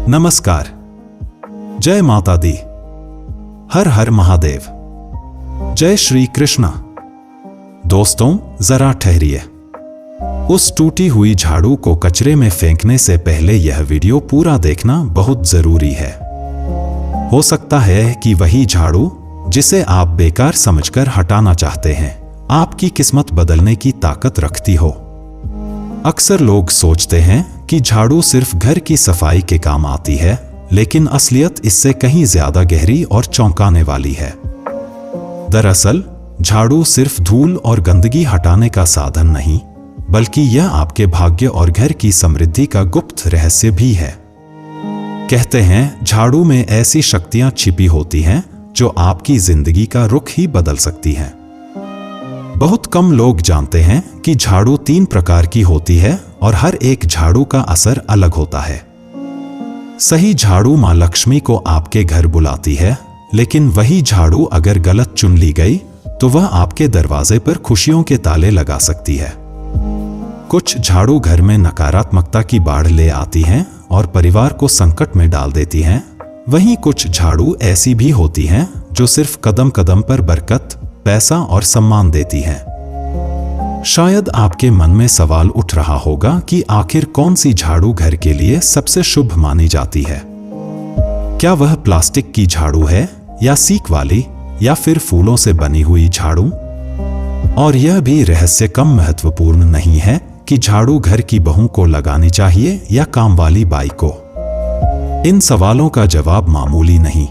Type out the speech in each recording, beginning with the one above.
नमस्कार। जय माता दी। हर हर महादेव। जय श्री कृष्णा। दोस्तों, जरा ठहरिए। उस टूटी हुई झाड़ू को कचरे में फेंकने से पहले यह वीडियो पूरा देखना बहुत जरूरी है। हो सकता है कि वही झाड़ू जिसे आप बेकार समझकर हटाना चाहते हैं, आपकी किस्मत बदलने की ताकत रखती हो। अक्सर लोग सोचते हैं कि झाड़ू सिर्फ घर की सफाई के काम आती है, लेकिन असलियत इससे कहीं ज्यादा गहरी और चौंकाने वाली है। दरअसल झाड़ू सिर्फ धूल और गंदगी हटाने का साधन नहीं, बल्कि यह आपके भाग्य और घर की समृद्धि का गुप्त रहस्य भी है। कहते हैं झाड़ू में ऐसी शक्तियां छिपी होती हैं जो आपकी जिंदगी का रुख ही बदल सकती हैं। बहुत कम लोग जानते हैं कि झाड़ू 3 प्रकार की होती है और हर एक झाड़ू का असर अलग होता है। सही झाड़ू मां लक्ष्मी को आपके घर बुलाती है, लेकिन वही झाड़ू अगर गलत चुन ली गई तो वह आपके दरवाजे पर खुशियों के ताले लगा सकती है। कुछ झाड़ू घर में नकारात्मकता की बाढ़ ले आती हैं और परिवार को संकट में डाल देती हैं। वहीं कुछ झाड़ू ऐसी भी होती हैं जो सिर्फ कदम कदम पर बरकत, पैसा और सम्मान देती हैं। शायद आपके मन में सवाल उठ रहा होगा कि आखिर कौन सी झाड़ू घर के लिए सबसे शुभ मानी जाती है। क्या वह प्लास्टिक की झाड़ू है, या सीक वाली, या फिर फूलों से बनी हुई झाड़ू? और यह भी रहस्य कम महत्वपूर्ण नहीं है कि झाड़ू घर की बहू को लगानी चाहिए या काम वाली बाई को। इन सवालों का जवाब मामूली नहीं,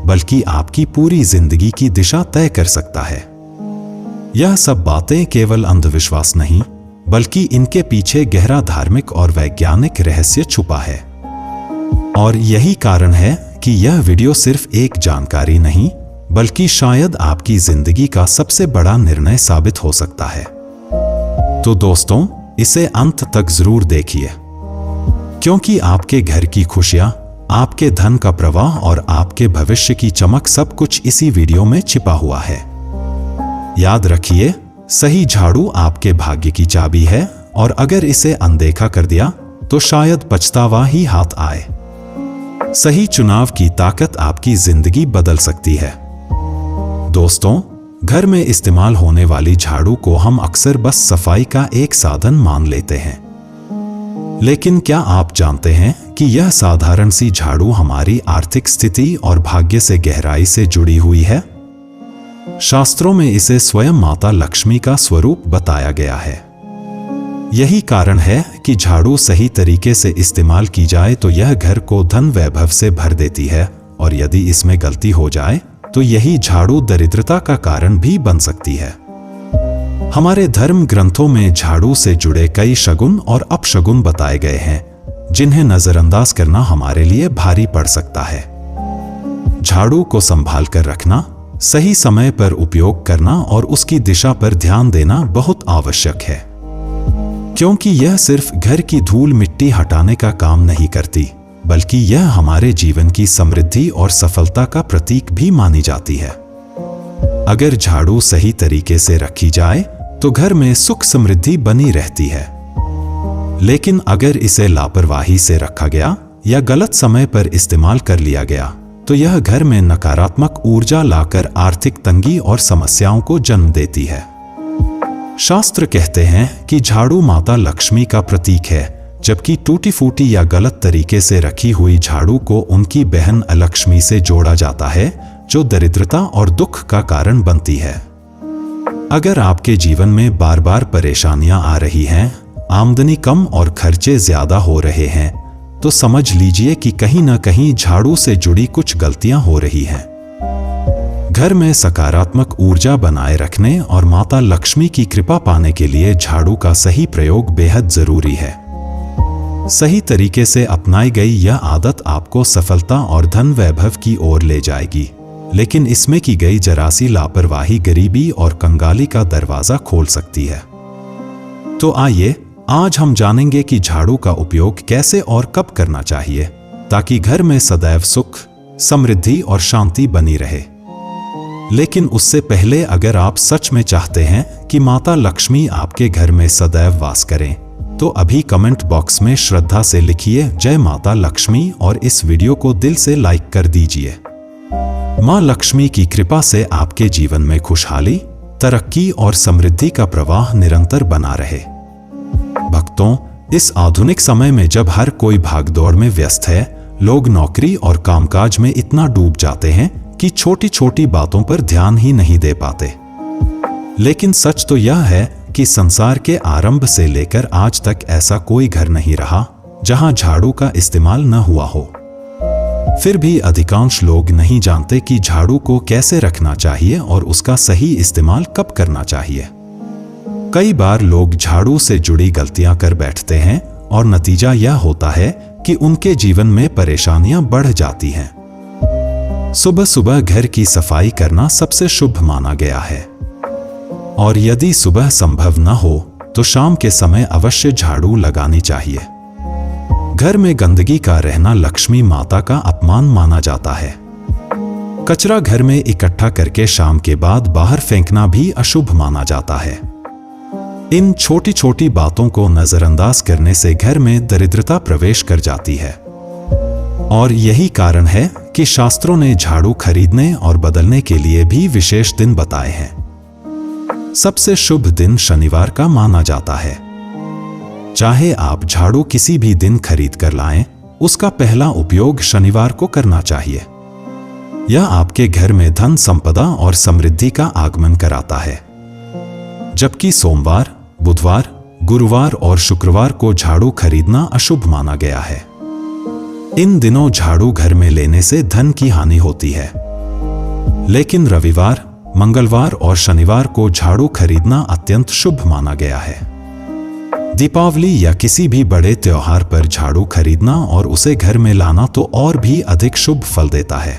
बल्कि आपकी पूरी जिंदगी की दिशा तय कर सकता है। यह सब बातें केवल अंधविश्वास नहीं, बल्कि इनके पीछे गहरा धार्मिक और वैज्ञानिक रहस्य छुपा है। और यही कारण है कि यह वीडियो सिर्फ एक जानकारी नहीं, बल्कि शायद आपकी जिंदगी का सबसे बड़ा निर्णय साबित हो सकता है। तो दोस्तों, इसे अंत तक जरूर देखिए, क्योंकि आपके घर की खुशियां, आपके धन का प्रवाह और आपके भविष्य की चमक सब कुछ इसी वीडियो में छिपा हुआ है। याद रखिए, सही झाड़ू आपके भाग्य की चाबी है, और अगर इसे अनदेखा कर दिया तो शायद पछतावा ही हाथ आए। सही चुनाव की ताकत आपकी जिंदगी बदल सकती है। दोस्तों, घर में इस्तेमाल होने वाली झाड़ू को हम अक्सर बस सफाई का एक साधन मान लेते हैं, लेकिन क्या आप जानते हैं कि यह साधारण सी झाड़ू हमारी आर्थिक स्थिति और भाग्य से गहराई से जुड़ी हुई है? शास्त्रों में इसे स्वयं माता लक्ष्मी का स्वरूप बताया गया है। यही कारण है कि झाड़ू सही तरीके से इस्तेमाल की जाए तो यह घर को धन वैभव से भर देती है, और यदि इसमें गलती हो जाए तो यही झाड़ू दरिद्रता का कारण भी बन सकती है। हमारे धर्म ग्रंथों में झाड़ू से जुड़े कई शगुन और अपशगुन बताए गए हैं, जिन्हें नजरअंदाज करना हमारे लिए भारी पड़ सकता है। झाड़ू को संभाल कर रखना, सही समय पर उपयोग करना और उसकी दिशा पर ध्यान देना बहुत आवश्यक है, क्योंकि यह सिर्फ घर की धूल मिट्टी हटाने का काम नहीं करती, बल्कि यह हमारे जीवन की समृद्धि और सफलता का प्रतीक भी मानी जाती है। अगर झाड़ू सही तरीके से रखी जाए तो घर में सुख समृद्धि बनी रहती है, लेकिन अगर इसे लापरवाही से रखा गया या गलत समय पर इस्तेमाल कर लिया गया तो यह घर में नकारात्मक ऊर्जा लाकर आर्थिक तंगी और समस्याओं को जन्म देती है। शास्त्र कहते हैं कि झाड़ू माता लक्ष्मी का प्रतीक है, जबकि टूटी फूटी या गलत तरीके से रखी हुई झाड़ू को उनकी बहन अलक्ष्मी से जोड़ा जाता है, जो दरिद्रता और दुख का कारण बनती है। अगर आपके जीवन में बार बार परेशानियां आ रही हैं, आमदनी कम और खर्चे ज्यादा हो रहे हैं, तो समझ लीजिए कि कहीं ना कहीं झाड़ू से जुड़ी कुछ गलतियां हो रही हैं। घर में सकारात्मक ऊर्जा बनाए रखने और माता लक्ष्मी की कृपा पाने के लिए झाड़ू का सही प्रयोग बेहद जरूरी है। सही तरीके से अपनाई गई यह आदत आपको सफलता और धन वैभव की ओर ले जाएगी, लेकिन इसमें की गई जरा सी लापरवाही गरीबी और कंगाली का दरवाजा खोल सकती है। तो आइए, आज हम जानेंगे कि झाड़ू का उपयोग कैसे और कब करना चाहिए, ताकि घर में सदैव सुख, समृद्धि और शांति बनी रहे। लेकिन उससे पहले, अगर आप सच में चाहते हैं कि माता लक्ष्मी आपके घर में सदैव वास करें, तो अभी कमेंट बॉक्स में श्रद्धा से लिखिए जय माता लक्ष्मी और इस वीडियो को दिल से लाइक कर दीजिए। मां लक्ष्मी की कृपा से आपके जीवन में खुशहाली, तरक्की और समृद्धि का प्रवाह निरंतर बना रहे। भक्तों, इस आधुनिक समय में जब हर कोई भागदौड़ में व्यस्त है, लोग नौकरी और कामकाज में इतना डूब जाते हैं कि छोटी छोटी बातों पर ध्यान ही नहीं दे पाते। लेकिन सच तो यह है कि संसार के आरंभ से लेकर आज तक ऐसा कोई घर नहीं रहा जहां झाड़ू का इस्तेमाल न हुआ हो। फिर भी अधिकांश लोग नहीं जानते कि झाड़ू को कैसे रखना चाहिए और उसका सही इस्तेमाल कब करना चाहिए। कई बार लोग झाड़ू से जुड़ी गलतियां कर बैठते हैं और नतीजा यह होता है कि उनके जीवन में परेशानियां बढ़ जाती हैं। सुबह सुबह घर की सफाई करना सबसे शुभ माना गया है, और यदि सुबह संभव न हो तो शाम के समय अवश्य झाड़ू लगानी चाहिए। घर में गंदगी का रहना लक्ष्मी माता का अपमान माना जाता है। कचरा घर में इकट्ठा करके शाम के बाद बाहर फेंकना भी अशुभ माना जाता है। इन छोटी छोटी बातों को नजरअंदाज करने से घर में दरिद्रता प्रवेश कर जाती है, और यही कारण है कि शास्त्रों ने झाड़ू खरीदने और बदलने के लिए भी विशेष दिन बताए हैं। सबसे शुभ दिन शनिवार का माना जाता है। चाहे आप झाड़ू किसी भी दिन खरीद कर लाएं, उसका पहला उपयोग शनिवार को करना चाहिए। यह आपके घर में धन संपदा और समृद्धि का आगमन कराता है। जबकि सोमवार, बुधवार, गुरुवार और शुक्रवार को झाड़ू खरीदना अशुभ माना गया है। इन दिनों झाड़ू घर में लेने से धन की हानि होती है। लेकिन रविवार, मंगलवार और शनिवार को झाड़ू खरीदना अत्यंत शुभ माना गया है। दीपावली या किसी भी बड़े त्योहार पर झाड़ू खरीदना और उसे घर में लाना तो और भी अधिक शुभ फल देता है।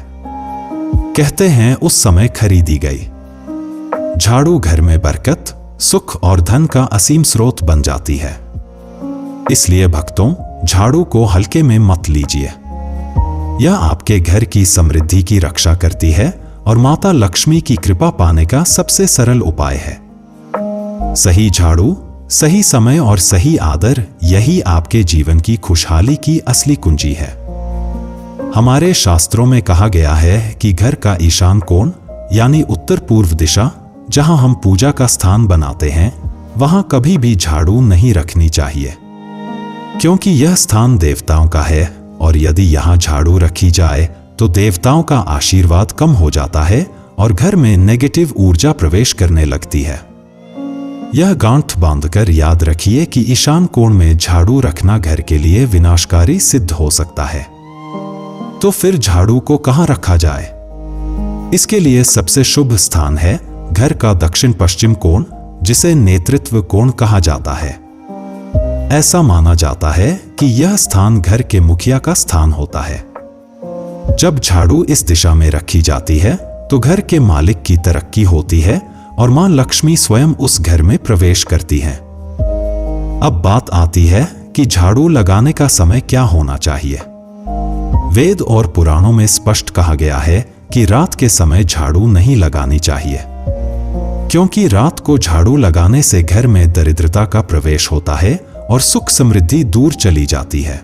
कहते हैं उस समय खरीदी गई झाड़ू घर में बरकत, सुख और धन का असीम स्रोत बन जाती है। इसलिए भक्तों, झाड़ू को हल्के में मत लीजिए। यह आपके घर की समृद्धि की रक्षा करती है और माता लक्ष्मी की कृपा पाने का सबसे सरल उपाय है। सही झाड़ू, सही समय और सही आदर, यही आपके जीवन की खुशहाली की असली कुंजी है। हमारे शास्त्रों में कहा गया है कि घर का ईशान कोण यानी उत्तर पूर्व दिशा, जहां हम पूजा का स्थान बनाते हैं, वहां कभी भी झाड़ू नहीं रखनी चाहिए, क्योंकि यह स्थान देवताओं का है और यदि यहां झाड़ू रखी जाए तो देवताओं का आशीर्वाद कम हो जाता है और घर में नेगेटिव ऊर्जा प्रवेश करने लगती है। यह गांठ बांधकर याद रखिए कि ईशान कोण में झाड़ू रखना घर के लिए विनाशकारी सिद्ध हो सकता है। तो फिर झाड़ू को कहां रखा जाए? इसके लिए सबसे शुभ स्थान है घर का दक्षिण पश्चिम कोण, जिसे नेतृत्व कोण कहा जाता है। ऐसा माना जाता है कि यह स्थान घर के मुखिया का स्थान होता है। जब झाड़ू इस दिशा में रखी जाती है तो घर के मालिक की तरक्की होती है और मां लक्ष्मी स्वयं उस घर में प्रवेश करती हैं। अब बात आती है कि झाड़ू लगाने का समय क्या होना चाहिए। वेद और पुराणों में स्पष्ट कहा गया है कि रात के समय झाड़ू नहीं लगानी चाहिए, क्योंकि रात को झाड़ू लगाने से घर में दरिद्रता का प्रवेश होता है और सुख समृद्धि दूर चली जाती है।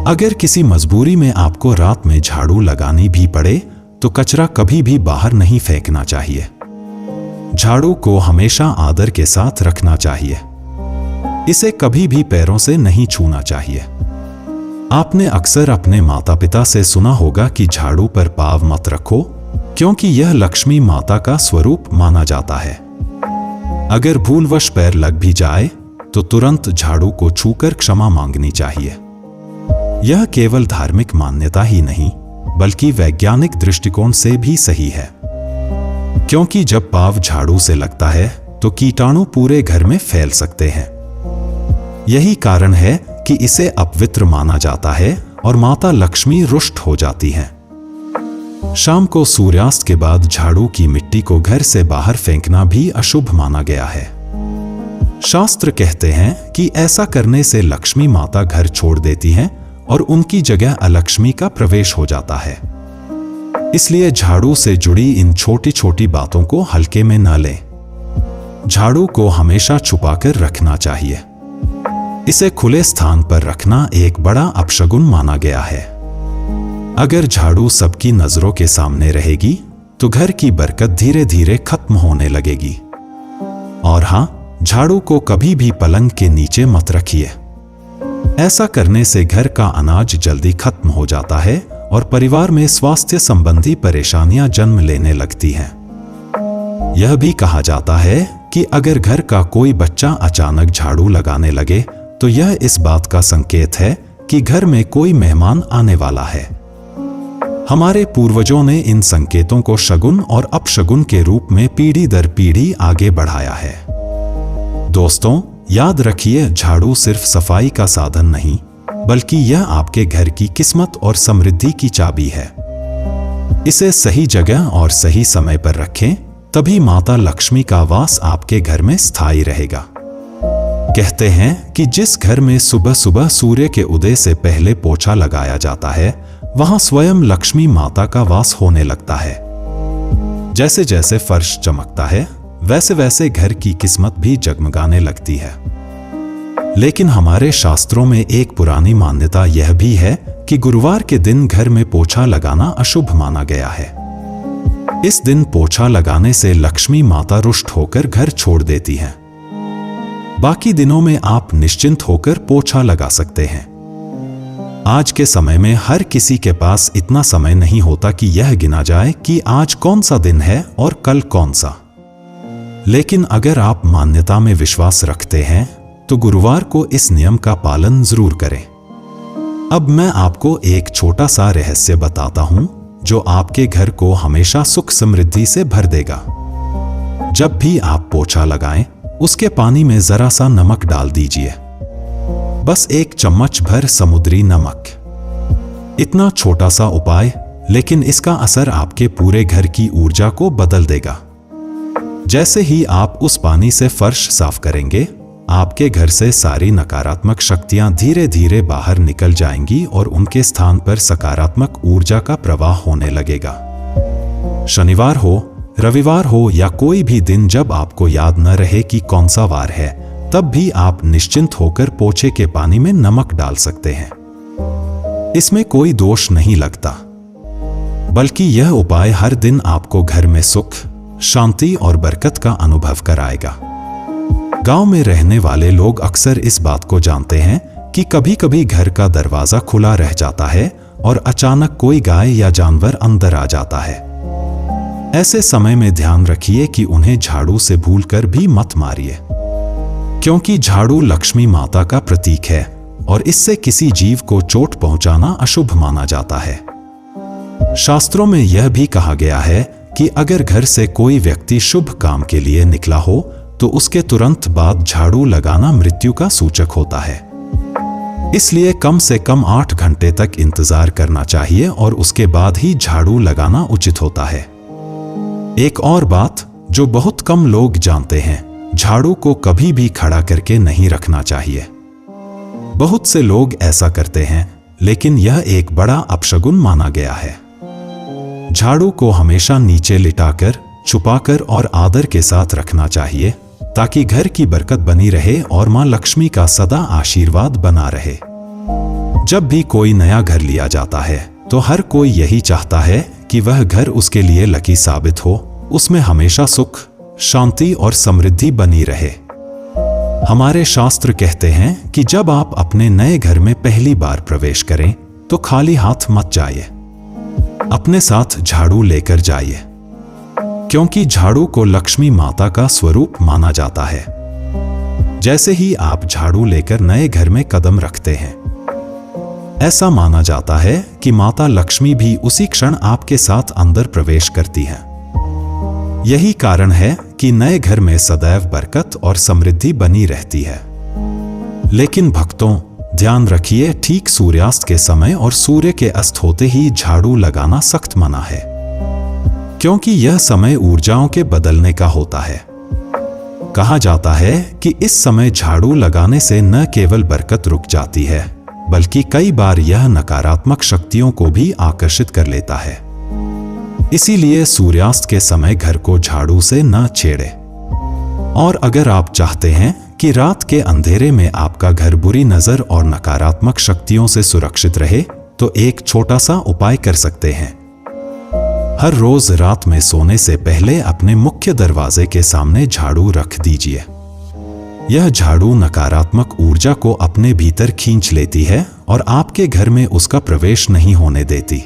अगर किसी मजबूरी में आपको रात में झाड़ू लगानी भी पड़े तो कचरा कभी भी बाहर नहीं फेंकना चाहिए। झाड़ू को हमेशा आदर के साथ रखना चाहिए। इसे कभी भी पैरों से नहीं छूना चाहिए। आपने अक्सर अपने माता पिता से सुना होगा कि झाड़ू पर पाँव मत रखो, क्योंकि यह लक्ष्मी माता का स्वरूप माना जाता है। अगर भूलवश पैर लग भी जाए तो तुरंत झाड़ू को छूकर क्षमा मांगनी चाहिए। यह केवल धार्मिक मान्यता ही नहीं, बल्कि वैज्ञानिक दृष्टिकोण से भी सही है, क्योंकि जब पाँव झाड़ू से लगता है तो कीटाणु पूरे घर में फैल सकते हैं। यही कारण है कि इसे अपवित्र माना जाता है और माता लक्ष्मी रुष्ट हो जाती हैं। शाम को सूर्यास्त के बाद झाड़ू की मिट्टी को घर से बाहर फेंकना भी अशुभ माना गया है। शास्त्र कहते हैं कि ऐसा करने से लक्ष्मी माता घर छोड़ देती हैं और उनकी जगह अलक्ष्मी का प्रवेश हो जाता है। इसलिए झाड़ू से जुड़ी इन छोटी छोटी बातों को हल्के में न लें। झाड़ू को हमेशा छुपाकर रखना चाहिए। इसे खुले स्थान पर रखना एक बड़ा अपशगुन माना गया है। अगर झाड़ू सबकी नजरों के सामने रहेगी तो घर की बरकत धीरे धीरे खत्म होने लगेगी। और हां, झाड़ू को कभी भी पलंग के नीचे मत रखिए। ऐसा करने से घर का अनाज जल्दी खत्म हो जाता है और परिवार में स्वास्थ्य संबंधी परेशानियां जन्म लेने लगती हैं। यह भी कहा जाता है कि अगर घर का कोई बच्चा अचानक झाड़ू लगाने लगे तो यह इस बात का संकेत है कि घर में कोई मेहमान आने वाला है। हमारे पूर्वजों ने इन संकेतों को शगुन और अपशगुन के रूप में पीढ़ी दर पीढ़ी आगे बढ़ाया है। दोस्तों, याद रखिए, झाड़ू सिर्फ सफाई का साधन नहीं, बल्कि यह आपके घर की किस्मत और समृद्धि की चाबी है। इसे सही जगह और सही समय पर रखें, तभी माता लक्ष्मी का वास आपके घर में स्थायी रहेगा। कहते हैं कि जिस घर में सुबह सुबह सूर्य के उदय से पहले पोछा लगाया जाता है, वहां स्वयं लक्ष्मी माता का वास होने लगता है। जैसे जैसे फर्श चमकता है, वैसे वैसे घर की किस्मत भी जगमगाने लगती है। लेकिन हमारे शास्त्रों में एक पुरानी मान्यता यह भी है कि गुरुवार के दिन घर में पोछा लगाना अशुभ माना गया है। इस दिन पोछा लगाने से लक्ष्मी माता रुष्ट होकर घर छोड़ देती हैं। बाकी दिनों में आप निश्चिंत होकर पोछा लगा सकते हैं। आज के समय में हर किसी के पास इतना समय नहीं होता कि यह गिना जाए कि आज कौन सा दिन है और कल कौन सा। लेकिन अगर आप मान्यता में विश्वास रखते हैं तो गुरुवार को इस नियम का पालन जरूर करें। अब मैं आपको एक छोटा सा रहस्य बताता हूं जो आपके घर को हमेशा सुख समृद्धि से भर देगा। जब भी आप पोछा लगाएं, उसके पानी में जरा सा नमक डाल दीजिए। बस 1 चम्मच भर समुद्री नमक। इतना छोटा सा उपाय, लेकिन इसका असर आपके पूरे घर की ऊर्जा को बदल देगा। जैसे ही आप उस पानी से फर्श साफ करेंगे, आपके घर से सारी नकारात्मक शक्तियां धीरे धीरे बाहर निकल जाएंगी और उनके स्थान पर सकारात्मक ऊर्जा का प्रवाह होने लगेगा। शनिवार हो, रविवार हो या कोई भी दिन जब आपको याद न रहे कि कौन सा वार है, तब भी आप निश्चिंत होकर पोछे के पानी में नमक डाल सकते हैं। इसमें कोई दोष नहीं लगता, बल्कि यह उपाय हर दिन आपको घर में सुख, शांति और बरकत का अनुभव कराएगा। गांव में रहने वाले लोग अक्सर इस बात को जानते हैं कि कभी-कभी घर का दरवाजा खुला रह जाता है और अचानक कोई गाय या जानवर अंदर आ जाता है। ऐसे समय में ध्यान रखिए कि उन्हें झाड़ू से भूलकर भी मत मारिए, क्योंकि झाड़ू लक्ष्मी माता का प्रतीक है और इससे किसी जीव को चोट पहुंचाना अशुभ माना जाता है। शास्त्रों में यह भी कहा गया है कि अगर घर से कोई व्यक्ति शुभ काम के लिए निकला हो तो उसके तुरंत बाद झाड़ू लगाना मृत्यु का सूचक होता है। इसलिए कम से कम 8 घंटे तक इंतजार करना चाहिए और उसके बाद ही झाड़ू लगाना उचित होता है। एक और बात जो बहुत कम लोग जानते हैं, झाड़ू को कभी भी खड़ा करके नहीं रखना चाहिए। बहुत से लोग ऐसा करते हैं, लेकिन यह एक बड़ा अपशगुन माना गया है। झाड़ू को हमेशा नीचे लिटाकर, छुपाकर और आदर के साथ रखना चाहिए, ताकि घर की बरकत बनी रहे और मां लक्ष्मी का सदा आशीर्वाद बना रहे। जब भी कोई नया घर लिया जाता है तो हर कोई यही चाहता है कि वह घर उसके लिए लकी साबित हो, उसमें हमेशा सुख, शांति और समृद्धि बनी रहे। हमारे शास्त्र कहते हैं कि जब आप अपने नए घर में पहली बार प्रवेश करें तो खाली हाथ मत जाइए, अपने साथ झाड़ू लेकर जाइए, क्योंकि झाड़ू को लक्ष्मी माता का स्वरूप माना जाता है। जैसे ही आप झाड़ू लेकर नए घर में कदम रखते हैं, ऐसा माना जाता है कि माता लक्ष्मी भी उसी क्षण आपके साथ अंदर प्रवेश करती है। यही कारण है कि नए घर में सदैव बरकत और समृद्धि बनी रहती है। लेकिन भक्तों, ध्यान रखिए, ठीक सूर्यास्त के समय और सूर्य के अस्त होते ही झाड़ू लगाना सख्त मना है, क्योंकि यह समय ऊर्जाओं के बदलने का होता है। कहा जाता है कि इस समय झाड़ू लगाने से न केवल बरकत रुक जाती है, बल्कि कई बार यह नकारात्मक शक्तियों को भी आकर्षित कर लेता है। इसीलिए सूर्यास्त के समय घर को झाड़ू से न छेड़े। और अगर आप चाहते हैं कि रात के अंधेरे में आपका घर बुरी नजर और नकारात्मक शक्तियों से सुरक्षित रहे, तो एक छोटा सा उपाय कर सकते हैं। हर रोज रात में सोने से पहले अपने मुख्य दरवाजे के सामने झाड़ू रख दीजिए। यह झाड़ू नकारात्मक ऊर्जा को अपने भीतर खींच लेती है और आपके घर में उसका प्रवेश नहीं होने देती।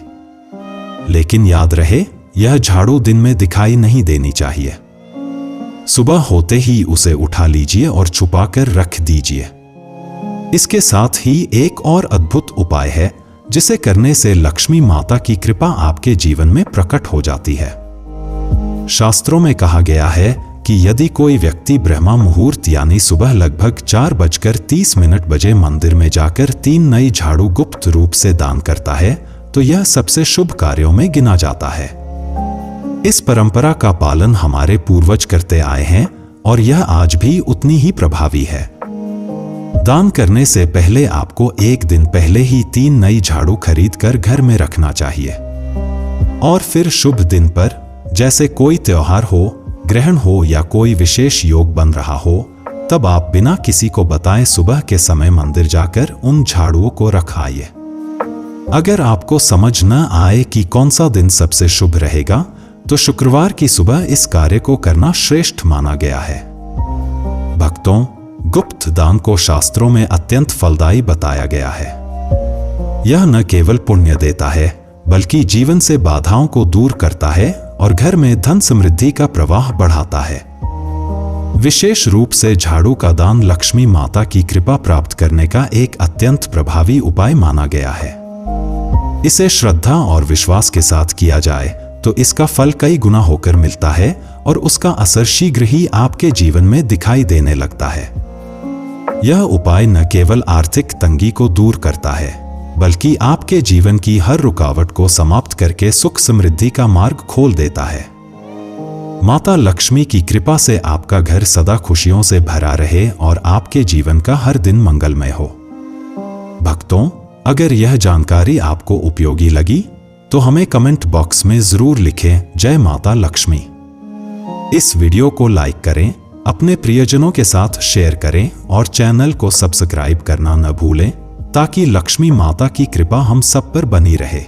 लेकिन याद रहे, यह झाड़ू दिन में दिखाई नहीं देनी चाहिए। सुबह होते ही उसे उठा लीजिए और छुपाकर रख दीजिए। इसके साथ ही एक और अद्भुत उपाय है, जिसे करने से लक्ष्मी माता की कृपा आपके जीवन में प्रकट हो जाती है। शास्त्रों में कहा गया है कि यदि कोई व्यक्ति ब्रह्मा मुहूर्त यानी सुबह लगभग 4:30 बजे मंदिर में जाकर 3 नई झाड़ू गुप्त रूप से दान करता है, तो यह सबसे शुभ कार्यों में गिना जाता है। इस परंपरा का पालन हमारे पूर्वज करते आए हैं और यह आज भी उतनी ही प्रभावी है। दान करने से पहले आपको एक दिन पहले ही 3 नई झाड़ू खरीद कर घर में रखना चाहिए और फिर शुभ दिन पर, जैसे कोई त्योहार हो, ग्रहण हो या कोई विशेष योग बन रहा हो, तब आप बिना किसी को बताए सुबह के समय मंदिर जाकर उन झाड़ुओं को रख आइए। अगर आपको समझ न आए कि कौन सा दिन सबसे शुभ रहेगा, तो शुक्रवार की सुबह इस कार्य को करना श्रेष्ठ माना गया है। भक्तों, गुप्त दान को शास्त्रों में अत्यंत फलदायी बताया गया है। यह न केवल पुण्य देता है, बल्कि जीवन से बाधाओं को दूर करता है और घर में धन समृद्धि का प्रवाह बढ़ाता है। विशेष रूप से झाड़ू का दान लक्ष्मी माता की कृपा प्राप्त करने का एक अत्यंत प्रभावी उपाय माना गया है। इसे श्रद्धा और विश्वास के साथ किया जाए तो इसका फल कई गुना होकर मिलता है और उसका असर शीघ्र ही आपके जीवन में दिखाई देने लगता है। यह उपाय न केवल आर्थिक तंगी को दूर करता है, बल्कि आपके जीवन की हर रुकावट को समाप्त करके सुख समृद्धि का मार्ग खोल देता है। माता लक्ष्मी की कृपा से आपका घर सदा खुशियों से भरा रहे और आपके जीवन का हर दिन मंगलमय हो। भक्तों, अगर यह जानकारी आपको उपयोगी लगी तो हमें कमेंट बॉक्स में जरूर लिखें, जय माता लक्ष्मी। इस वीडियो को लाइक करें, अपने प्रियजनों के साथ शेयर करें और चैनल को सब्सक्राइब करना न भूलें, ताकि लक्ष्मी माता की कृपा हम सब पर बनी रहे।